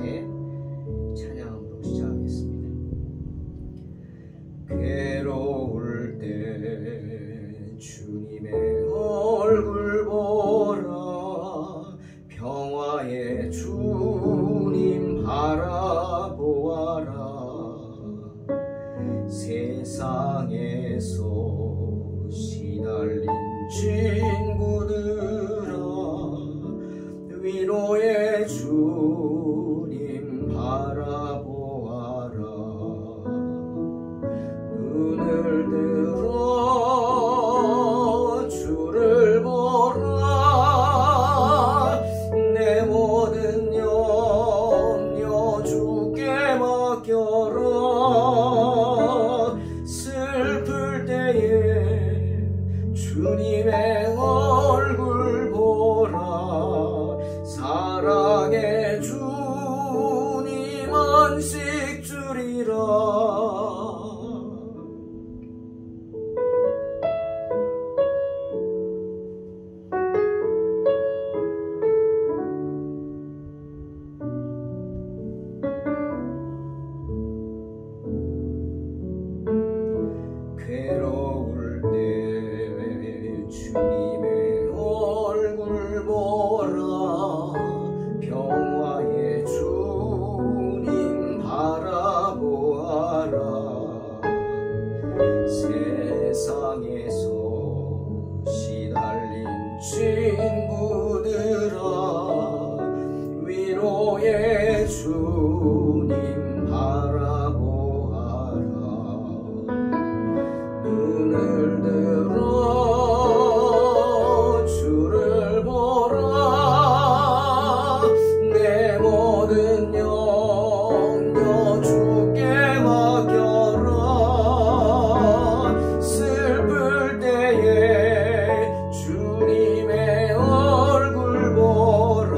함께 찬양으로 시작하겠습니다. 괴로울 때 주님의 얼굴 보라, 평화의 주님 바라보아라. 세상에서 시달린 친구들아, 위로의 주님 바라보아라. 눈을 들어 주를 보라, 내 모든 염려 주께 맡겨라. 슬플 때에 주님의 얼굴 보라, 사랑의 주님 안식 주리라. 괴로울 때 주님의 얼굴 보라, 평화의 주님 바라보아라. 세상에서 시달린 친구들아, 위로의 주님 바라보아라. 눈을 들어 주를 보라, 내 모든 염려 주께 맡겨라. 슬플 때에 주님의 얼굴 보라,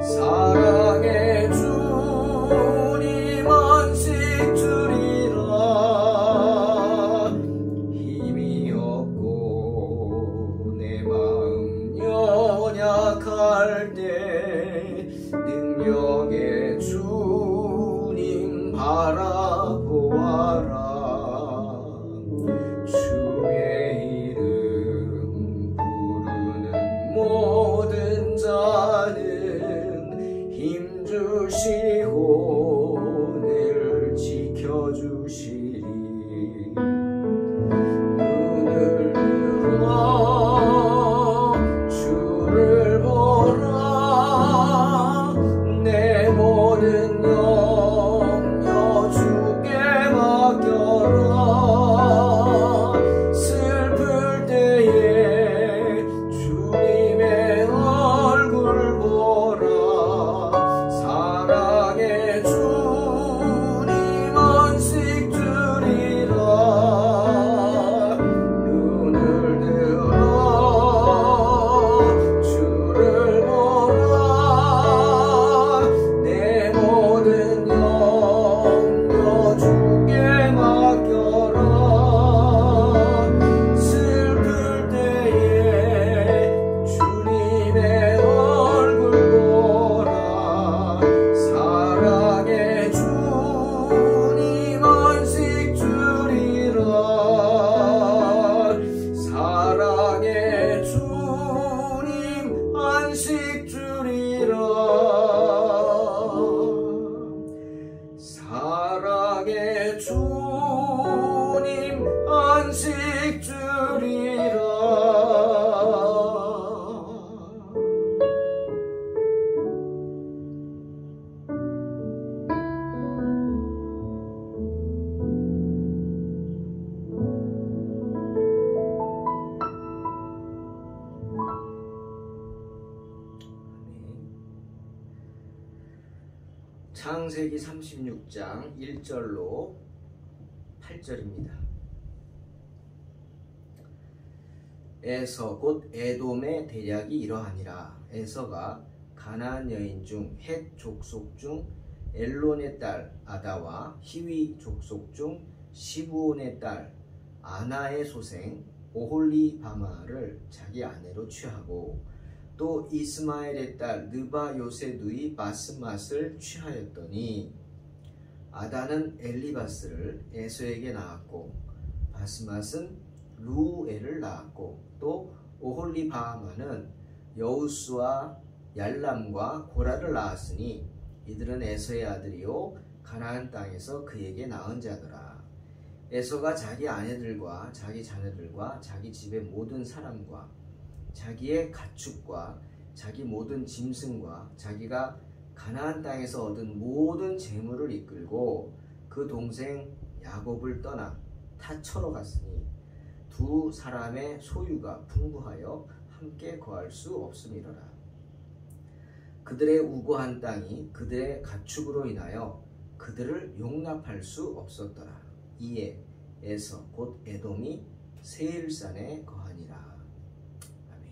사랑의 주님 안식 주리라. 힘이 없고 내 마음 연약할 때 능력의 주님 바라보아라. 주의 이름 부르는 모든 자는 힘주시고 늘 지켜주시리. 눈을 들어 주를 보라, 내 모든 염려 주께 맡겨라. 슬플 때에 주님의 얼굴 보라, 사랑의 주님 안식 주리라. 눈을 들어 주를 보라, 내 모든 염려 주께 맡겨라. 슬플 때에 주님의 얼굴 보라, 사랑의 주님 안식 주리라. 사랑의 주님 안식 주리라. 사랑의 주님 안식 주리라. 창세기 36장 1절로 8절입니다. 에서 곧 에돔의 대략이 이러하니라. 에서가 가나안 여인 중 헷 족속 중 엘론의 딸 아다와 히위 족속 중 시브온의 딸 아나의 소생 오홀리바마를 자기 아내로 취하고 또 이스마엘의 딸 느바요세누이 바스맛을 취하였더니 아다는 엘리바스를 에서에게 낳았고 바스맛은 루엘을 낳았고 또 오홀리바마는 여우스와 얄람과 고라를 낳았으니 이들은 에서의 아들이요 가나안 땅에서 그에게 낳은 자더라. 에서가 자기 아내들과 자기 자녀들과 자기 집의 모든 사람과 자기의 가축과 자기 모든 짐승과 자기가 가나안 땅에서 얻은 모든 재물을 이끌고 그 동생 야곱을 떠나 타처로 갔으니 두 사람의 소유가 풍부하여 함께 거할 수 없음이로라. 그들의 우고한 땅이 그들의 가축으로 인하여 그들을 용납할 수 없었더라. 이에 에서 곧 에돔이 세일산에 거하니라. 아멘.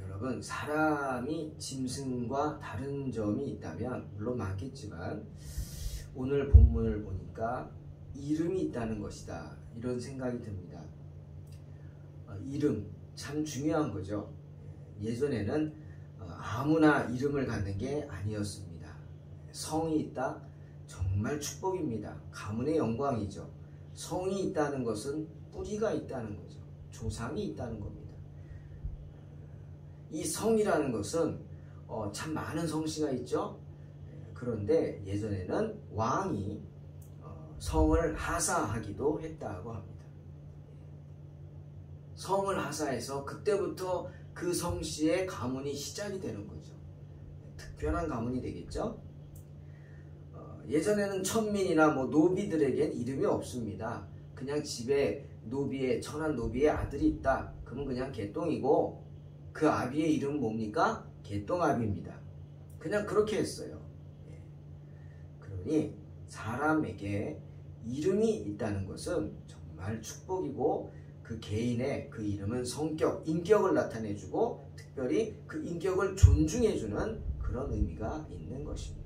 여러분, 사람이 짐승과 다른 점이 있다면 물론 많겠지만 오늘 본문을 보니까 이름이 있다는 것이다, 이런 생각이 듭니다. 이름 참 중요한 거죠. 예전에는 아무나 이름을 갖는 게 아니었습니다. 성이 있다? 정말 축복입니다. 가문의 영광이죠. 성이 있다는 것은 뿌리가 있다는 거죠. 조상이 있다는 겁니다. 이 성이라는 것은 참 많은 성씨가 있죠. 그런데 예전에는 왕이 성을 하사하기도 했다고 합니다. 성을 하사해서 그때부터 그 성씨의 가문이 시작이 되는 거죠. 특별한 가문이 되겠죠. 예전에는 천민이나 노비들에겐 이름이 없습니다. 그냥 집에 천한 노비의 아들이 있다. 그러면 그냥 개똥이고 그 아비의 이름은 뭡니까? 개똥아비입니다. 그냥 그렇게 했어요. 그러니 사람에게 이름이 있다는 것은 정말 축복이고 그 개인의 그 이름은 성격, 인격을 나타내주고 특별히 그 인격을 존중해주는 그런 의미가 있는 것입니다.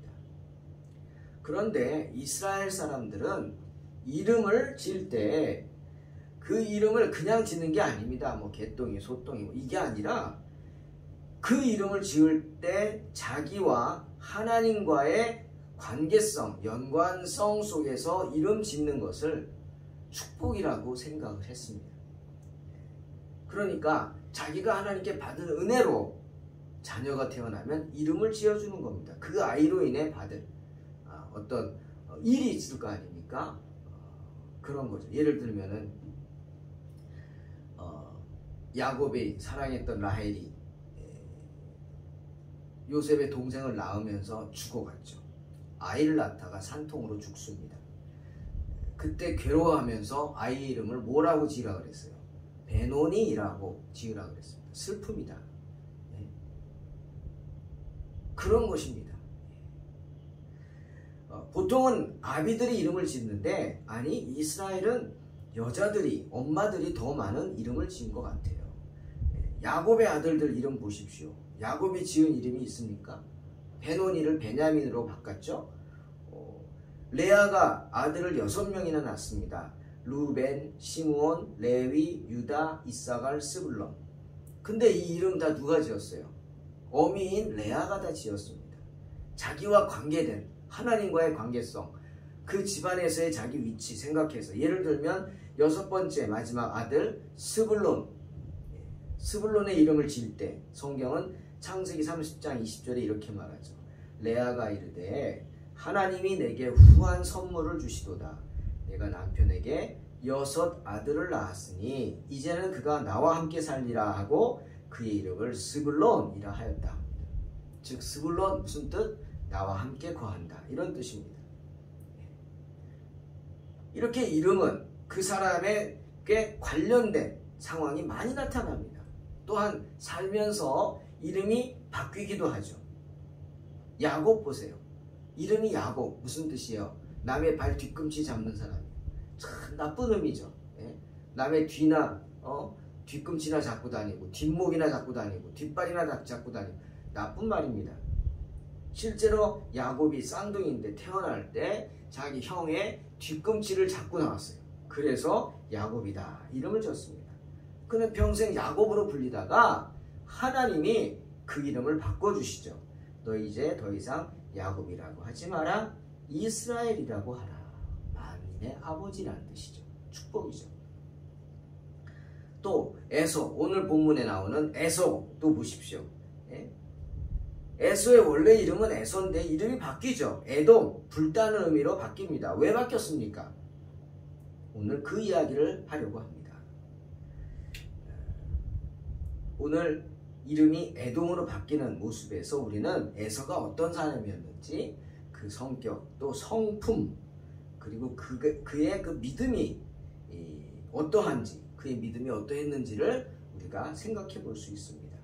그런데 이스라엘 사람들은 이름을 지을 때 그 이름을 그냥 짓는 게 아닙니다. 개똥이, 소똥이 이게 아니라 그 이름을 지을 때 자기와 하나님과의 관계성, 연관성 속에서 이름 짓는 것을 축복이라고 생각을 했습니다. 그러니까 자기가 하나님께 받은 은혜로 자녀가 태어나면 이름을 지어주는 겁니다. 그 아이로 인해 받을 어떤 일이 있을 거 아닙니까? 그런 거죠. 예를 들면은 야곱이 사랑했던 라헬이 요셉의 동생을 낳으면서 죽어갔죠. 아이를 낳다가 산통으로 죽습니다. 그때 괴로워하면서 아이 이름을 뭐라고 지으라 그랬어요? 베노니라고 지으라 그랬습니다. 슬픔이다. 그런 것입니다. 보통은 아비들이 이름을 짓는데 아니 이스라엘은 여자들이, 엄마들이 더 많은 이름을 지은 것 같아요. 야곱의 아들들 이름 보십시오. 야곱이 지은 이름이 있습니까? 베노니를 베냐민으로 바꿨죠. 레아가 아들을 6명이나 낳습니다. 루벤, 시므온, 레위, 유다, 이사갈, 스불론. 근데 이 이름 다 누가 지었어요? 어미인 레아가 다 지었습니다. 자기와 관계된 하나님과의 관계성, 그 집안에서의 자기 위치 생각해서 예를 들면 6번째 마지막 아들 스불론의 이름을 지을 때 성경은 창세기 30장 20절에 이렇게 말하죠. 레아가 이르되 하나님이 내게 후한 선물을 주시도다. 내가 남편에게 6 아들을 낳았으니 이제는 그가 나와 함께 살리라 하고 그의 이름을 스불론이라 하였다. 즉 스불론 무슨 뜻? 나와 함께 거한다, 이런 뜻입니다. 이렇게 이름은 그 사람에게 관련된 상황이 많이 나타납니다. 또한 살면서 이름이 바뀌기도 하죠. 야곱 보세요. 이름이 야곱 무슨 뜻이에요? 남의 발 뒤꿈치 잡는 사람이에요. 참 나쁜 의미죠. 남의 뒤나 뒤꿈치나 잡고 다니고 뒷목이나 잡고 다니고 뒷발이나 잡고 다니고 나쁜 말입니다. 실제로 야곱이 쌍둥이인데 태어날 때 자기 형의 뒤꿈치를 잡고 나왔어요. 그래서 야곱이다 이름을 줬습니다. 그는 평생 야곱으로 불리다가 하나님이 그 이름을 바꿔주시죠. 너 이제 더 이상 야곱이라고 하지 마라. 이스라엘이라고 하라. 만민의 아버지라는 뜻이죠. 축복이죠. 또 에서, 오늘 본문에 나오는 에서도 보십시오. 예? 에서의 원래 이름은 에서인데 이름이 바뀌죠. 에돔, 불타는 의미로 바뀝니다. 왜 바뀌었습니까? 오늘 그 이야기를 하려고 합니다. 오늘 이름이 에돔으로 바뀌는 모습에서 우리는 에서가 어떤 사람이었는지, 그 성격, 또 성품, 그리고 그의 그 믿음이 어떠한지, 그의 믿음이 어떠했는지를 우리가 생각해 볼 수 있습니다.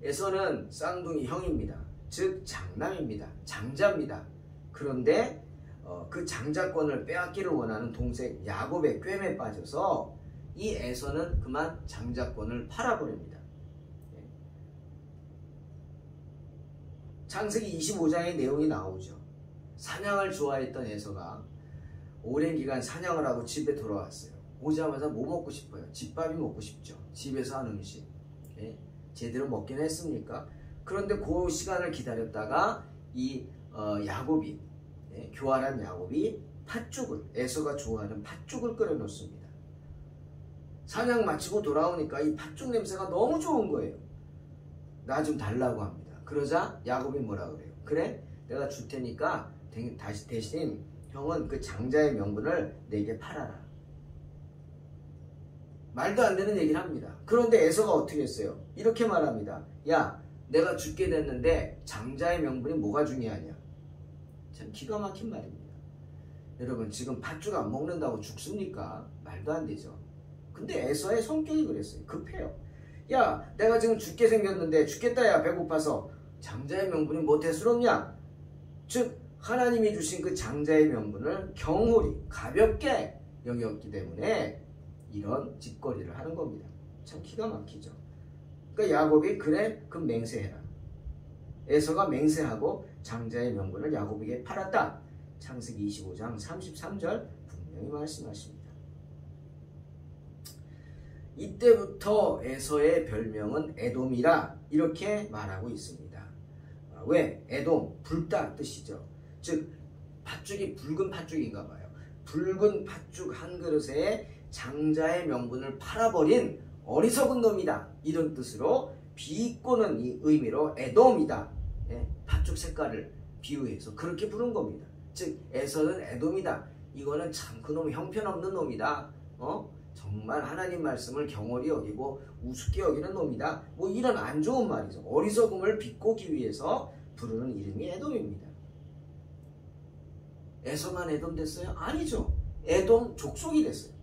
에서는 쌍둥이 형입니다. 즉 장남입니다. 장자입니다. 그런데 그 장자권을 빼앗기를 원하는 동생 야곱의 꿰매에 빠져서 이 에서는 그만 장자권을 팔아버립니다. 창세기 25장의 내용이 나오죠. 사냥을 좋아했던 에서가 오랜 기간 사냥을 하고 집에 돌아왔어요. 오자마자 뭐 먹고 싶어요? 집밥이 먹고 싶죠. 집에서 한 음식. 예? 제대로 먹긴 했습니까? 그런데 그 시간을 기다렸다가 이 야곱이, 교활한 야곱이 팥죽을, 에서가 좋아하는 팥죽을 끓여 놓습니다. 사냥 마치고 돌아오니까 이 팥죽 냄새가 너무 좋은 거예요. 나 좀 달라고 합니다. 그러자 야곱이 뭐라 그래요? 그래? 내가 줄 테니까 대신 형은 그 장자의 명분을 내게 팔아라. 말도 안 되는 얘기를 합니다. 그런데 에서가 어떻게 했어요? 이렇게 말합니다. 야, 내가 죽게 됐는데 장자의 명분이 뭐가 중요하냐? 참 기가 막힌 말입니다. 여러분, 지금 팥죽 안 먹는다고 죽습니까? 말도 안 되죠. 근데 에서의 성격이 그랬어요. 급해요. 야, 내가 지금 죽게 생겼는데 죽겠다 야, 배고파서. 장자의 명분이 뭐 대수롭냐? 즉 하나님이 주신 그 장자의 명분을 경홀히 가볍게 여겼기 때문에 이런 짓거리를 하는 겁니다. 참 기가 막히죠. 그러니까 야곱이 그래? 그럼 맹세해라. 에서가 맹세하고 장자의 명분을 야곱에게 팔았다. 창세기 25장 33절 분명히 말씀하십니다. 이때부터 에서의 별명은 에돔이라 이렇게 말하고 있습니다. 왜? 에돔, 불타 뜻이죠. 즉 팥죽이 붉은 팥죽인가 봐요. 붉은 팥죽 한 그릇에 장자의 명분을 팔아버린 어리석은 놈이다. 이런 뜻으로 비꼬는 이 의미로 에돔이다. 팥죽 색깔을 비유해서 그렇게 부른 겁니다. 즉 에서는 에돔이다. 이거는 참 그놈 형편없는 놈이다. 정말 하나님 말씀을 경홀히 여기고 우습게 여기는 놈이다. 뭐 이런 안 좋은 말이죠. 어리석음을 비꼬기 위해서 부르는 이름이 에돔입니다. 에서만 에돔 됐어요? 아니죠. 에돔 족속이 됐어요.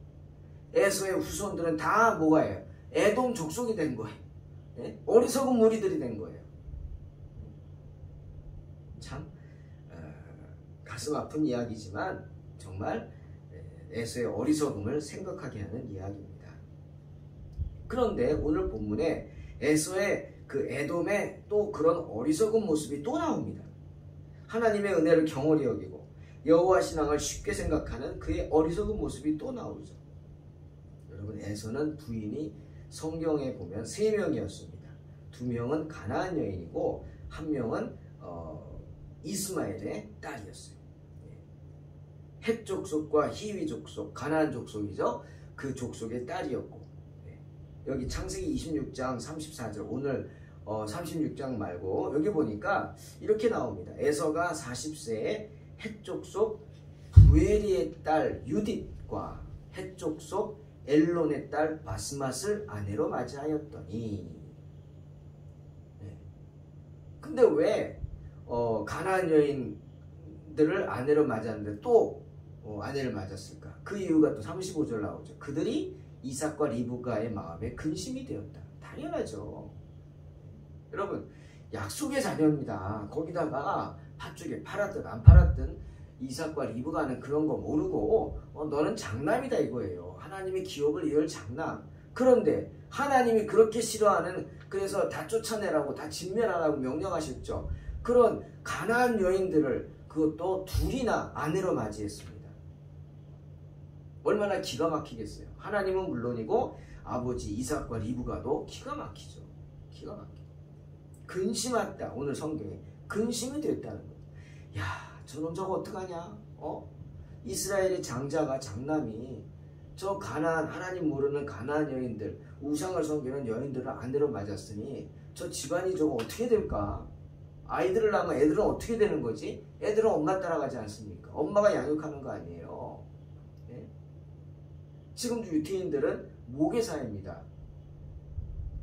에서의 후손들은 다 뭐가예요? 에돔 족속이 된 거예요. 어리석은 무리들이 된 거예요. 참 가슴 아픈 이야기지만 정말 에서의 어리석음을 생각하게 하는 이야기입니다. 그런데 오늘 본문에 에서의 그 에돔의 또 그런 어리석은 모습이 또 나옵니다. 하나님의 은혜를 경홀히 여기고 여호와 신앙을 쉽게 생각하는 그의 어리석은 모습이 또 나오죠. 여러분, 에서는 부인이 성경에 보면 3명이었습니다. 2명은 가나안 여인이고 1명은 이스마엘의 딸이었어요. 헷 족속과 히위 족속, 가나안 족속이죠. 그 족속의 딸이었고, 여기 창세기 26장 34절, 오늘 36장 말고 여기 보니까 이렇게 나옵니다. 에서가 40세에 헷 족속 부에리의 딸 유딧과 헷 족속 엘론의 딸 바스맛을 아내로 맞이하였더니. 근데 왜 가나안 여인들을 아내로 맞았는데 또 아내를 맞았을까? 그 이유가 또 35절 나오죠. 그들이 이삭과 리브가의 마음에 근심이 되었다. 당연하죠. 여러분, 약속의 자녀입니다. 거기다가 팥죽에 팔았든 안 팔았든 이삭과 리브가는 그런 거 모르고 너는 장남이다 이거예요. 하나님의 기업을 이을 장남. 그런데 하나님이 그렇게 싫어하는, 그래서 다 쫓아내라고, 다 진멸하라고 명령하셨죠. 그런 가나안 여인들을 그것도 둘이나 아내로 맞이했습니다. 얼마나 기가 막히겠어요. 하나님은 물론이고 아버지 이삭과 리브가도 기가 막히죠. 기가 막혀. 근심했다. 오늘 성경에 근심이 됐다는 거예요. 야, 저놈 저거 어떡하냐? 이스라엘의 장자가 장남이 저 가나안, 하나님 모르는 가나안 여인들, 우상을 섬기는 여인들을 아내로 맞았으니 저 집안이 저거 어떻게 될까? 아이들을 낳으면 애들은 어떻게 되는 거지? 애들은 엄마 따라가지 않습니까? 엄마가 양육하는 거 아니에요. 네? 지금도 유태인들은 모계사입니다.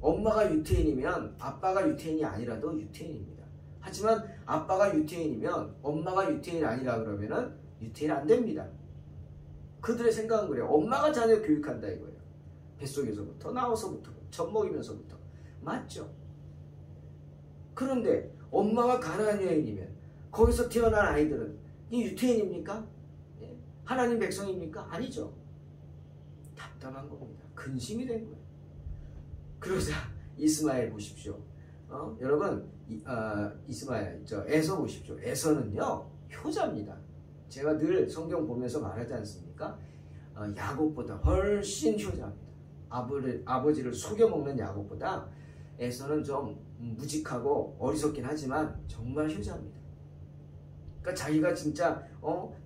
엄마가 유태인이면 아빠가 유태인이 아니라도 유태인입니다. 하지만 아빠가 유태인이면 엄마가 유태인 아니라 그러면은 유태인 안 됩니다. 그들의 생각은 그래요. 엄마가 자녀 교육한다 이거예요. 뱃속에서부터 나와서부터 젖 먹이면서부터. 맞죠? 그런데 엄마가 가나안 여인이면 거기서 태어난 아이들은 이 유태인입니까? 예? 하나님 백성입니까? 아니죠. 답답한 겁니다. 근심이 된 거예요. 그러자 이스마엘 보십시오. 여러분 이스마엘 에서 보십시오. 에서는요 효자입니다. 제가 늘 성경 보면서 말하지 않습니까? 야곱보다 훨씬 효자입니다. 아버지를 속여먹는 야곱보다 에서는 좀 무직하고 어리석긴 하지만 정말 효자입니다. 그러니까 자기가 진짜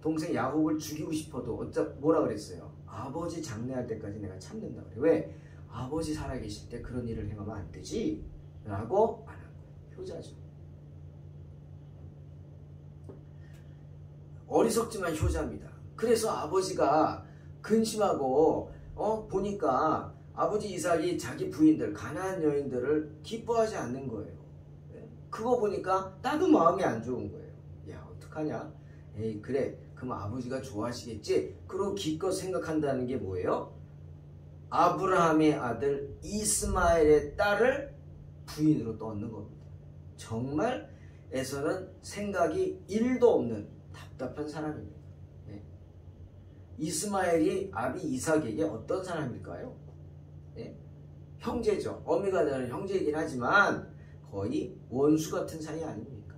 동생 야곱을 죽이고 싶어도 뭐라 그랬어요? 아버지 장례할 때까지 내가 참는다 그래. 왜? 아버지 살아계실 때 그런 일을 행하면 안 되지 라고 말한 거예요. 효자죠. 어리석지만 효자입니다. 그래서 아버지가 근심하고 보니까 아버지 이삭이 자기 부인들 가나안 여인들을 기뻐하지 않는 거예요. 그거 보니까 나도 마음이 안 좋은 거예요. 야 어떡하냐? 에이 그래 그럼 아버지가 좋아하시겠지? 그러고 기껏 생각한다는 게 뭐예요? 아브라함의 아들 이스마엘의 딸을 부인으로 떠얹는 겁니다. 정말 에서는 생각이 1도 없는 답답한 사람입니다. 네. 이스마엘이 아비 이삭에게 어떤 사람일까요? 네. 형제죠. 어미가 되는 형제이긴 하지만 거의 원수 같은 사이 아닙니까?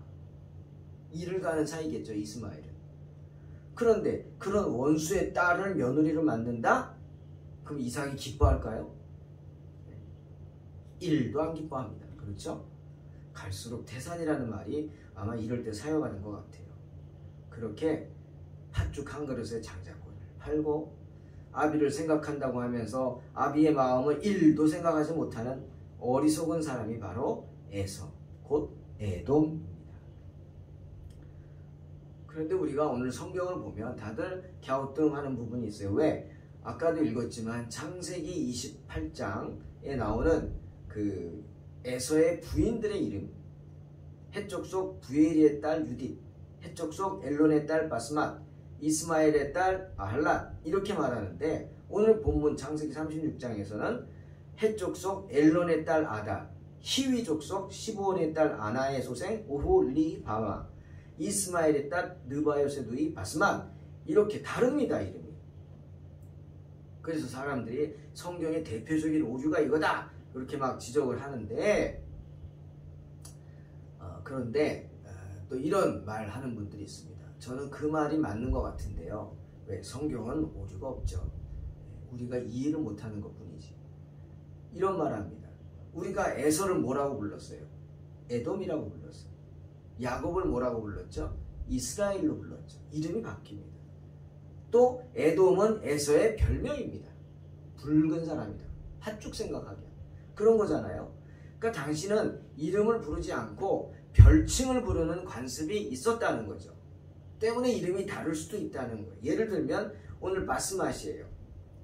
일을 가는 사이겠죠. 이스마엘은. 그런데 그런 원수의 딸을 며느리로 만든다? 그럼 이삭이 기뻐할까요? 1도 안 기뻐합니다. 그렇죠? 갈수록 태산이라는 말이 아마 이럴 때 사용하는 것 같아요. 그렇게 팥죽 한 그릇에 장자권을 팔고 아비를 생각한다고 하면서 아비의 마음을 1도 생각하지 못하는 어리석은 사람이 바로 에서, 곧 에돔입니다. 그런데 우리가 오늘 성경을 보면 다들 갸우뚱하는 부분이 있어요. 왜? 아까도 읽었지만 창세기 28장에 나오는 그 에서의 부인들의 이름, 헷 족속 부에리의 딸 유딧, 헷 족속 엘론의 딸 바스맛, 이스마엘의 딸 아할랏 이렇게 말하는데 오늘 본문 창세기 36장에서는 헷 족속 엘론의 딸 아다, 히위 족속 시브온의 딸 아나의 소생 오홀리바마, 이스마엘의 딸 느바요의 누이 바스맛 이렇게 다릅니다. 이름이. 그래서 사람들이 성경의 대표적인 오류가 이거다 그렇게 막 지적을 하는데 그런데 또 이런 말 하는 분들이 있습니다. 저는 그 말이 맞는 것 같은데요. 왜? 성경은 오류가 없죠. 우리가 이해를 못하는 것 뿐이지. 이런 말 합니다. 우리가 에서를 뭐라고 불렀어요? 에돔이라고 불렀어요. 야곱을 뭐라고 불렀죠? 이스라엘로 불렀죠. 이름이 바뀝니다. 또 에돔은 에서의 별명입니다. 붉은 사람이다. 팥죽 생각하게. 그런 거잖아요. 그러니까 당신은 이름을 부르지 않고 별칭을 부르는 관습이 있었다는 거죠. 때문에 이름이 다를 수도 있다는 거예요. 예를 들면 오늘 바스맛이에요.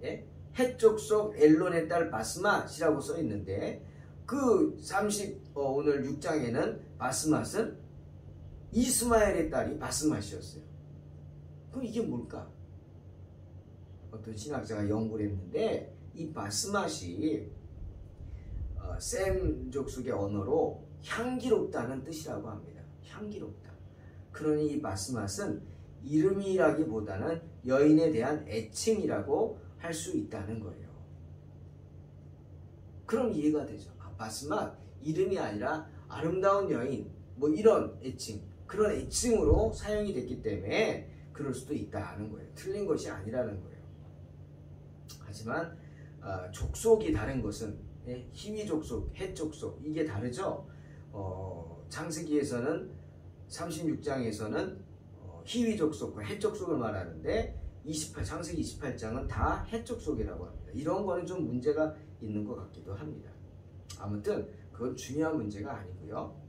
예? 헷 족속 엘론의 딸 바스맛이라고 써 있는데 그 오늘 6장에는 바스맛은 이스마엘의 딸이 바스맛이었어요. 그럼 이게 뭘까? 어떤 신학자가 연구를 했는데 이 바스맛이 셈 족속의 언어로 향기롭다는 뜻이라고 합니다. 향기롭다. 그러니 이 바스맛은 이름이라기보다는 여인에 대한 애칭이라고 할 수 있다는 거예요. 그럼 이해가 되죠. 바스맛 이름이 아니라 아름다운 여인 뭐 이런 애칭 그런 애칭으로 사용이 됐기 때문에 그럴 수도 있다는 거예요. 틀린 것이 아니라는 거예요. 하지만 족속이 다른 것은 희위 족속, 헷 족속 이게 다르죠. 창세기에서는 36장에서는 희위 족속과 헷 족속을 말하는데 창세기 28장은 다 헷 족속이라고 합니다. 이런 거는 좀 문제가 있는 것 같기도 합니다. 아무튼 그건 중요한 문제가 아니고요.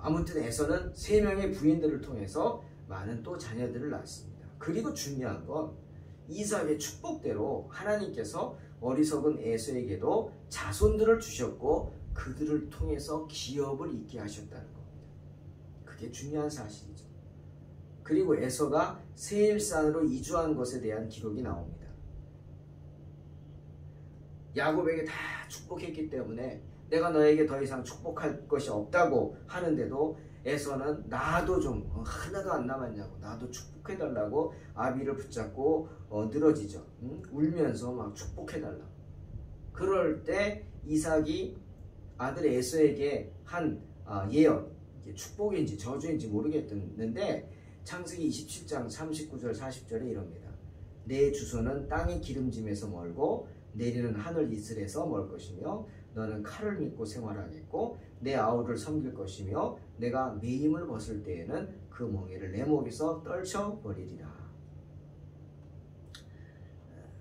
아무튼 에서는 3명의 부인들을 통해서 많은 또 자녀들을 낳았습니다. 그리고 중요한 건 이삭의 축복대로 하나님께서 어리석은 에서에게도 자손들을 주셨고 그들을 통해서 기업을 잇게 하셨다는 겁니다. 그게 중요한 사실이죠. 그리고 에서가 세일산으로 이주한 것에 대한 기록이 나옵니다. 야곱에게 다 축복했기 때문에 내가 너에게 더 이상 축복할 것이 없다고 하는데도 에서는 나도 좀 하나도 안 남았냐고 나도 축복해달라고 아비를 붙잡고 늘어지죠. 울면서 막 축복해달라고. 그럴 때 이삭이 아들 에서에게 한 예언, 이게 축복인지 저주인지 모르겠는데 창세기 27장 39절 40절에 이럽니다. 내 주소는 땅의 기름짐에서 멀고 내리는 하늘 이슬에서 멀 것이며 너는 칼을 믿고 생활하겠고 내 아우를 섬길 것이며 내가 매임을 벗을 때에는 그 멍에를 내 목에서 떨쳐버리리라.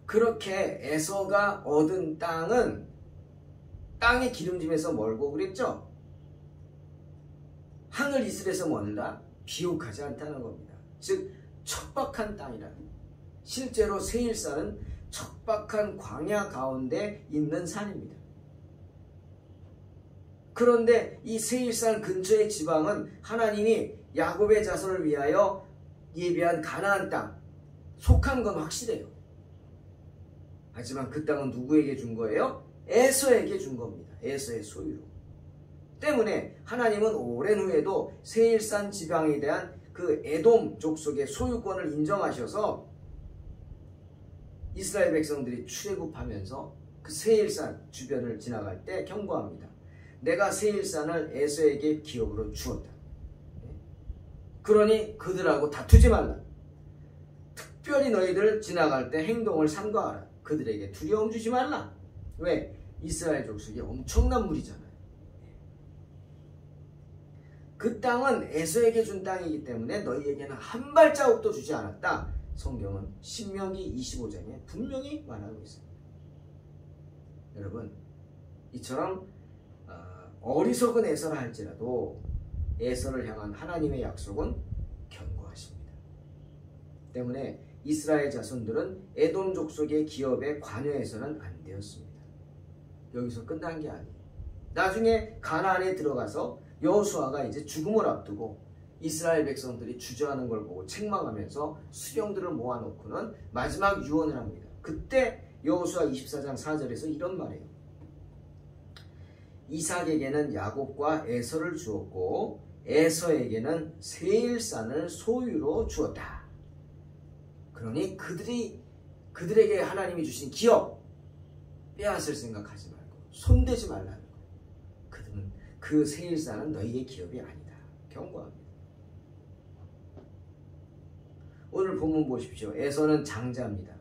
그렇게 에서가 얻은 땅은 땅의 기름짐에서 멀고 그랬죠. 하늘 이슬에서 멀다? 비옥하지 않다는 겁니다. 즉 척박한 땅이라. 실제로 세일산은 척박한 광야 가운데 있는 산입니다. 그런데 이 세일산 근처의 지방은 하나님이 야곱의 자손을 위하여 예비한 가나안 땅, 속한 건 확실해요. 하지만 그 땅은 누구에게 준 거예요? 에서에게 준 겁니다. 에서의 소유로. 때문에 하나님은 오랜 후에도 세일산 지방에 대한 그 에돔 족속의 소유권을 인정하셔서 이스라엘 백성들이 출애굽하면서 그 세일산 주변을 지나갈 때 경고합니다. 내가 세일산을 에서에게 기업으로 주었다. 그러니 그들하고 다투지 말라. 특별히 너희들 지나갈 때 행동을 삼가하라. 그들에게 두려움 주지 말라. 왜? 이스라엘 족속이 엄청난 무리잖아요. 그 땅은 에서에게 준 땅이기 때문에 너희에게는 한 발자국도 주지 않았다. 성경은 신명기 25장에 분명히 말하고 있습니다. 여러분, 이처럼 어리석은 에서라 할지라도 에서를 향한 하나님의 약속은 견고하십니다. 때문에 이스라엘 자손들은 에돔 족속의 기업에 관여해서는 안 되었습니다. 여기서 끝난 게 아니에요. 나중에 가나안에 들어가서 여호수아가 이제 죽음을 앞두고 이스라엘 백성들이 주저하는 걸 보고 책망하면서 수령들을 모아놓고는 마지막 유언을 합니다. 그때 여호수아 24장 4절에서 이런 말이에요. 이삭에게는 야곱과 에서를 주었고 에서에게는 세일산을 소유로 주었다. 그러니 그들에게 하나님이 주신 기업 빼앗을 생각하지 말고 손대지 말라는 거예요. 그들은 그 세일산은 너희의 기업이 아니다. 경고합니다. 오늘 본문 보십시오. 에서는 장자입니다.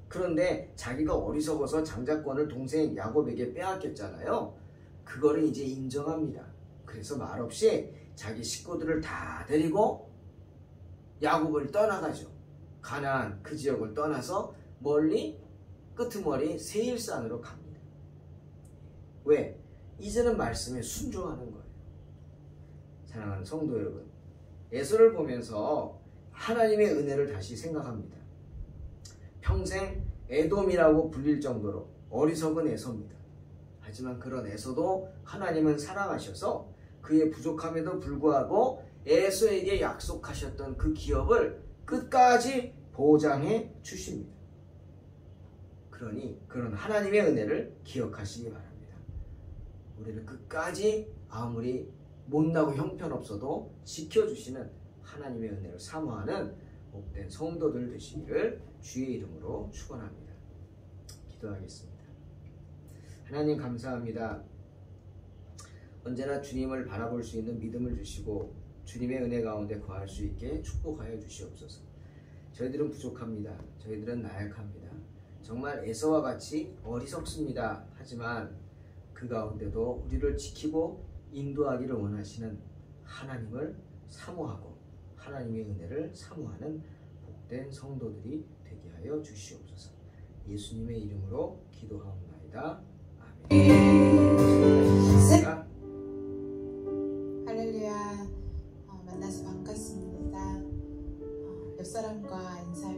그런데 자기가 어리석어서 장자권을 동생 야곱에게 빼앗겼잖아요. 그거를 이제 인정합니다. 그래서 말없이 자기 식구들을 다 데리고 야곱을 떠나가죠. 가나안 그 지역을 떠나서 멀리 끄트머리 세일산으로 갑니다. 왜? 이제는 말씀에 순종하는 거예요. 사랑하는 성도 여러분, 에서를 보면서 하나님의 은혜를 다시 생각합니다. 평생 에돔이라고 불릴 정도로 어리석은 에서입니다. 하지만 그런 에서도 하나님은 사랑하셔서 그의 부족함에도 불구하고 에서에게 약속하셨던 그 기업을 끝까지 보장해 주십니다. 그러니 그런 하나님의 은혜를 기억하시기 바랍니다. 우리를 끝까지 아무리 못나고 형편없어도 지켜주시는 하나님의 은혜를 사모하는 복된 성도들 되시기를 주의 이름으로 축원합니다. 기도하겠습니다. 하나님 감사합니다. 언제나 주님을 바라볼 수 있는 믿음을 주시고 주님의 은혜 가운데 거할 수 있게 축복하여 주시옵소서. 저희들은 부족합니다. 저희들은 나약합니다. 정말 에서와 같이 어리석습니다. 하지만 그 가운데도 우리를 지키고 인도하기를 원하시는 하나님을 사모하고 하나님의 은혜를 사모하는 복된 성도들이 되게 하여 주시옵소서. 예수님의 이름으로 기도하옵나이다. 아멘. 할렐루야. 만나서 반갑습니다. 옆 사람과 인사.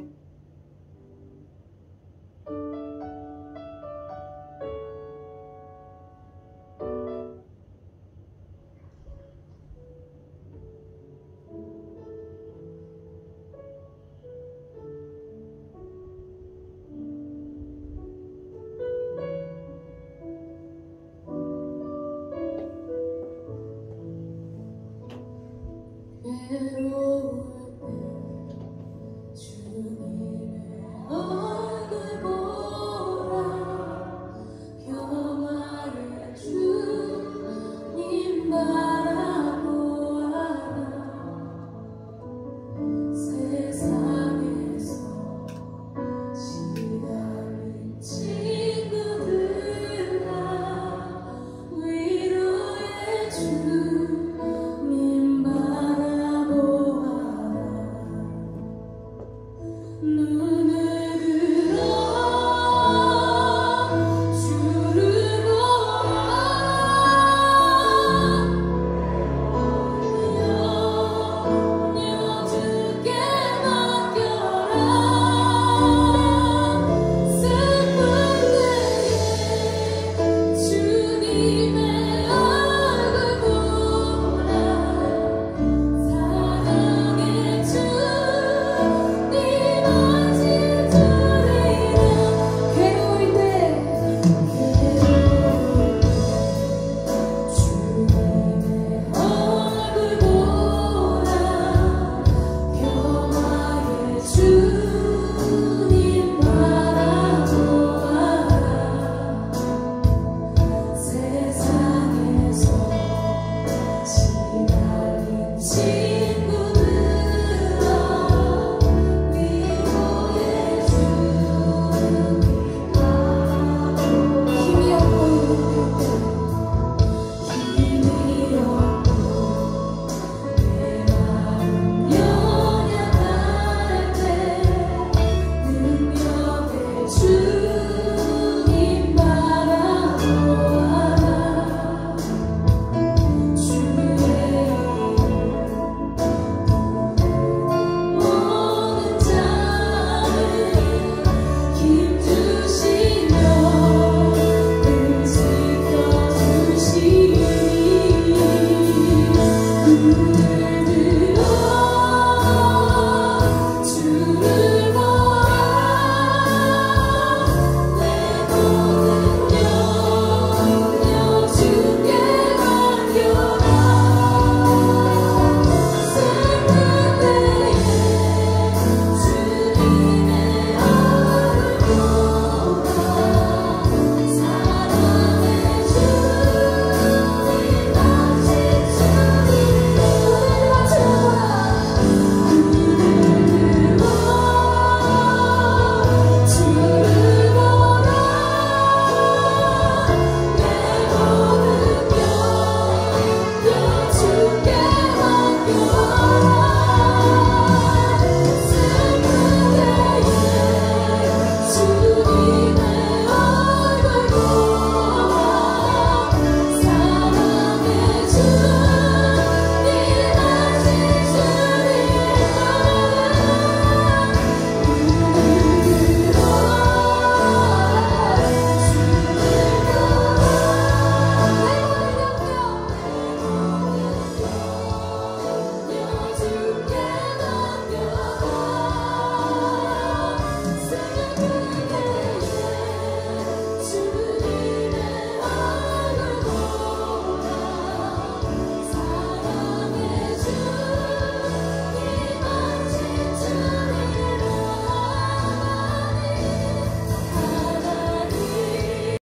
외로운